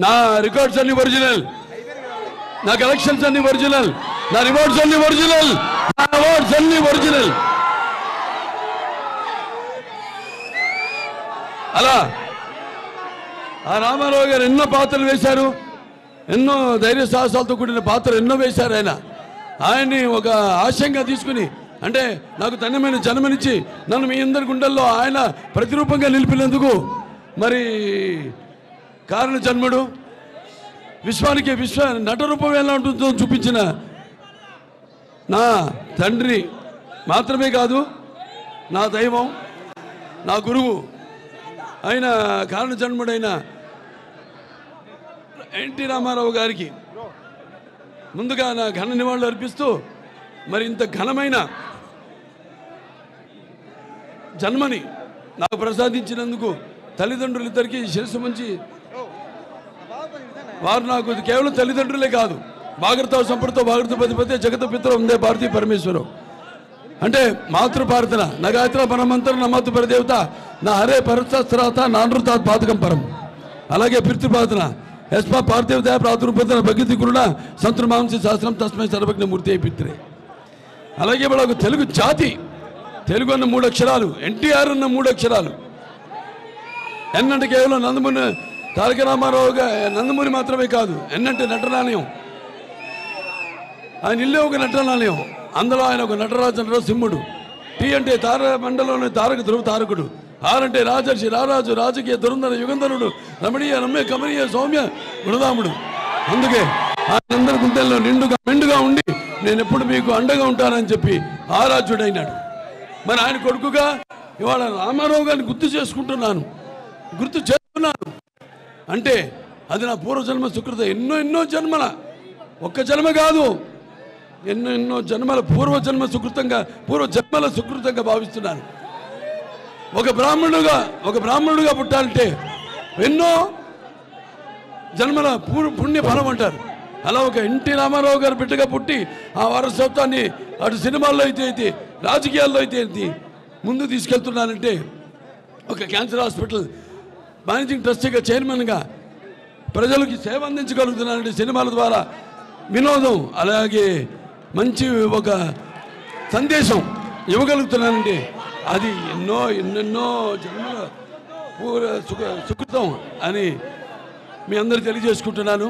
నా రికార్డ్స్ అన్ని ఒరిజినల్, నా కలెక్షన్స్ అన్ని ఒరిజినల్, నా రివార్డ్స్ అన్ని ఒరిజినల్, నా అవార్డ్స్ అన్ని ఒరిజినల్. అలా ఆ రామారావు గారు ఎన్నో పాత్రలు వేశారు, ఎన్నో ధైర్య సాహసాలతో కూడిన పాత్రలు ఎన్నో వేశారు. ఆయన్ని ఒక ఆశయంగా తీసుకుని, అంటే నాకు తన్యమైన జన్మనిచ్చి నన్ను మీ అందరి గుండెల్లో ఆయన ప్రతిరూపంగా నిలిపినందుకు, మరి కారణ జన్ముడు, విశ్వానికి విశ్వ నటరూపం ఎలా ఉంటుందో చూపించిన నా తండ్రి మాత్రమే కాదు, నా దైవం, నా గురువు అయిన కారణ జన్ముడైన ఎన్టీ రామారావు గారికి ముందుగా నా ఘన నివాళులు అర్పిస్తూ, మరి ఇంత ఘనమైన జన్మని నాకు ప్రసాదించినందుకు తల్లిదండ్రులిద్దరికీ శిరస్సు మంచి, వారు నాకు కేవలం తల్లిదండ్రులే కాదు, భాగర్త సంపృతో భాగర్త పతిపతి జగత పిత్ర ఉందే భారతీ పరమేశ్వరం. అంటే మాతృపార్థన నా గాయత్ర పరమంతర నా మాతృ పరదేవత నా హరే పరస్త్రాత నానృతాత్ పాతకం పరం. అలాగే పితృపార్థన యస్మా పార్థివదయ ప్రాతుర్పదన భగతి గురుణ సంతృమాంసి శాస్త్రం తస్మై సర్వజ్ఞ మూర్తి అయి పిత్రే. అలాగే వాళ్ళకు తెలుగు జాతి, తెలుగు అన్న 3 అక్షరాలు, ఎన్టీఆర్ అన్న 3 అక్షరాలు. ఎన్ అంటే కేవలం నందమూరి తారక రామారావు నందమూరి మాత్రమే కాదు, ఎన్ అంటే నటనాలయం, ఆయన ఇల్లే ఒక నటనాలయం, అందులో ఆయన ఒక నటరాజనరావు సింహుడు. టీ అంటే తార మండలంలోని తారక ధ్రువ తారకుడు. ఆర్ అంటే రాజర్షి రారాజు రాజకీయ దురంధర యుగంధరుడు రమణీయ రమ్య కమనీయ సౌమ్య గుణదాముడు. అందుకే ఆయనందరి గుండెల్లో మెండుగా ఉండి నేను ఎప్పుడు మీకు అండగా ఉంటానని చెప్పి ఆరాధ్యుడైనాడు. మరి ఆయన కొడుకుగా ఇవాళ రామారావు గారిని గుర్తు చేస్తున్నాను. అంటే అది నా పూర్వజన్మ సుకృత. ఎన్నో జన్మల, ఒక్క జన్మ కాదు, ఎన్నో జన్మల పూర్వజన్మ సుకృతంగా భావిస్తున్నాను. ఒక బ్రాహ్మణుడుగా పుట్టాలంటే ఎన్నో జన్మల పుణ్య ఫలం అంటారు. అలా ఒక ఎన్టీ రామారావు గారు బిడ్డగా పుట్టి ఆ వారసత్వాన్ని అటు సినిమాల్లో అయితే రాజకీయాల్లో అయితే ముందు తీసుకెళ్తున్నానంటే, ఒక క్యాన్సర్ హాస్పిటల్ మేనేజింగ్ ట్రస్టీగా చైర్మన్గా ప్రజలకి సేవ అందించగలుగుతున్నానంటే, సినిమాల ద్వారా వినోదం, అలాగే మంచి ఒక సందేశం ఇవ్వగలుగుతున్నానంటే అది ఎన్నెన్నో జన్మల సుకృతం అని మీ అందరూ తెలియజేసుకుంటున్నాను.